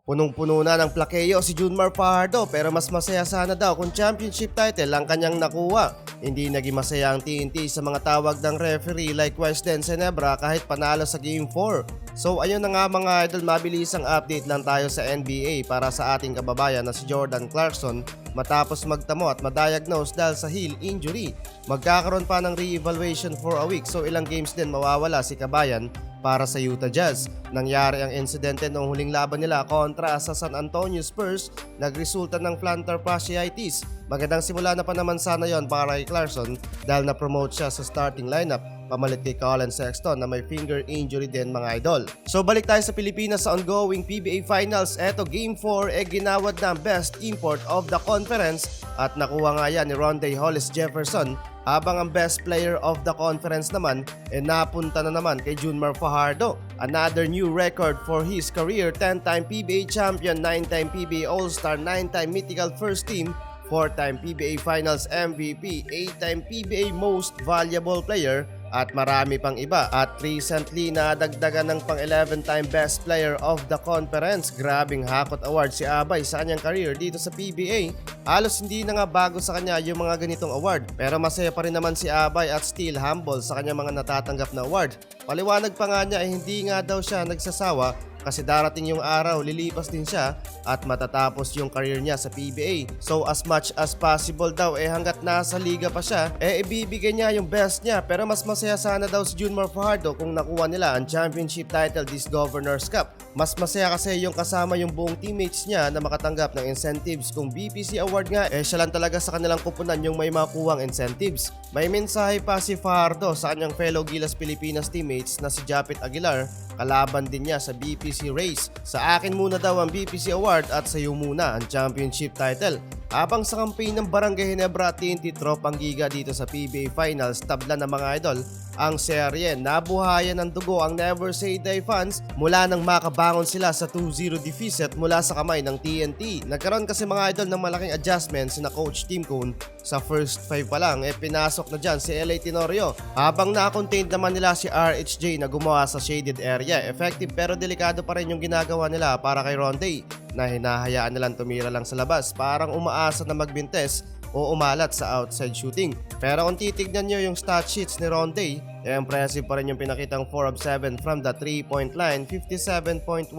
Punong-puno na ng plakeyo si Junmar Fajardo pero mas masaya sana daw kung championship title ang kanyang nakuha. Hindi naging masaya ang TNT sa mga tawag ng referee like Wesden Cenebra kahit panalo sa Game 4. So ayun na nga mga idol, mabilisang update lang tayo sa NBA para sa ating kababayan na si Jordan Clarkson matapos magtamo at ma-diagnose dahil sa heel injury. Magkakaroon pa ng re-evaluation for a week, so ilang games din mawawala si kabayan para sa Utah Jazz. Nangyari ang insidente noong huling laban nila kontra sa San Antonio Spurs, nagresulta ng plantar fasciitis. Magandang simula na pa naman sana yon para kay Clarkson dahil na-promote siya sa starting lineup pamalit kay Colin Sexton na may finger injury din mga idol. So balik tayo sa Pilipinas sa ongoing PBA Finals. Eto Game 4 ginawad na best import of the conference at nakuha nga yan ni Rondae Hollis Jefferson, habang ang best player of the conference naman napunta na naman kay Junmar Fajardo. Another new record for his career, 10-time PBA champion, 9-time PBA All-Star, 9-time Mythical First Team, 4-time PBA Finals MVP, 8-time PBA Most Valuable Player, at marami pang iba. At recently nadagdagan ng pang 11-time Best Player of the Conference. Grabing hakot award si Abay sa kanyang career dito sa PBA. Halos hindi na nga bago sa kanya yung mga ganitong award, pero masaya pa rin naman si Abay at still humble sa kanyang mga natatanggap na award. Paliwanag pa nga niya hindi nga daw siya nagsasawa kasi darating yung araw lilipas din siya at matatapos yung career niya sa PBA. So as much as possible daw hanggat nasa liga pa siya ibibigay niya yung best niya, pero mas masaya sana daw si Junmar Fajardo kung nakuha nila ang championship title this Governor's Cup. Mas masaya kasi yung kasama yung buong teammates niya na makatanggap ng incentives. Kung BPC award nga siya lang talaga sa kanilang kupunan yung may makuwang incentives. May mensahe pa si Fajardo sa kanyang fellow Gilas Pilipinas teammates na si Japit Aguilar, kalaban din niya sa BPC race. Sa akin muna daw ang BPC award at sa iyo muna ang championship title. Habang sa campaign ng Barangay Ginebra TNT Tropang Giga dito sa PBA Finals, tabla ng mga idol ang serye. Nabuhayan ng dugo ang Never Say Die fans mula nang makabangon sila sa 2-0 deficit mula sa kamay ng TNT. Nagkaroon kasi mga idol ng malaking adjustments na Coach Tim Cone. Sa first 5 pa lang pinasok na dyan si LA Tenorio, habang na-contained naman nila si RHJ na gumawa sa shaded area. Effective pero delikado pa rin yung ginagawa nila para kay Rondae na hinahayaan nilang tumira lang sa labas, parang umaasa na magbintes o umalat sa outside shooting. Pero kung titignan nyo yung stat sheets ni Rondae, impressive pa rin yung pinakitang 4 of 7 from the 3-point line, 57.1%,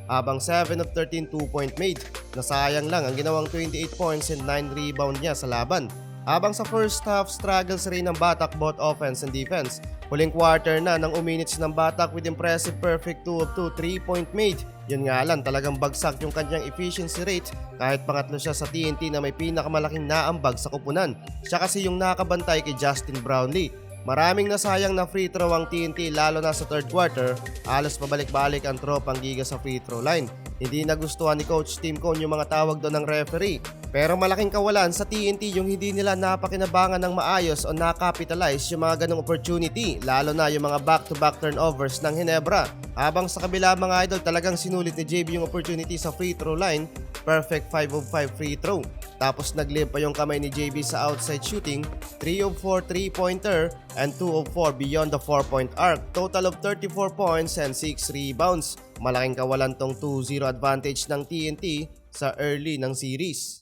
habang 7 of 13 2-point made. Nasayang lang ang ginawang 28 points and 9 rebound niya sa laban. Habang sa first half, struggles rin ng Batak both offense and defense. Huling quarter na nang uminits ng Batak with impressive perfect 2 of 2 3-point made. Yun nga lang, talagang bagsak yung kanyang efficiency rate kahit pangatlo siya sa TNT na may pinakamalaking naambag sa kupunan. Siya kasi yung nakabantay kay Justin Brownlee. Maraming nasayang na free throw ang TNT lalo na sa third quarter. Halos pabalik-balik ang Tropang Giga sa free throw line. Hindi nagustuhan ni Coach Tim Cone yung mga tawag doon ng referee. Pero malaking kawalan sa TNT yung hindi nila napakinabangan ng maayos o nakapitalize yung mga ganong opportunity, lalo na yung mga back-to-back turnovers ng Ginebra. Habang sa kabila mga idol, talagang sinulit ni JB yung opportunity sa free throw line. Perfect 5 of 5 free throw. Tapos nag-limp pa yung kamay ni JB sa outside shooting, 3 of 4 3-pointer and 2 of 4 beyond the 4-point arc. Total of 34 points and 6 rebounds. Malaking kawalan tong 2-0 advantage ng TNT sa early ng series.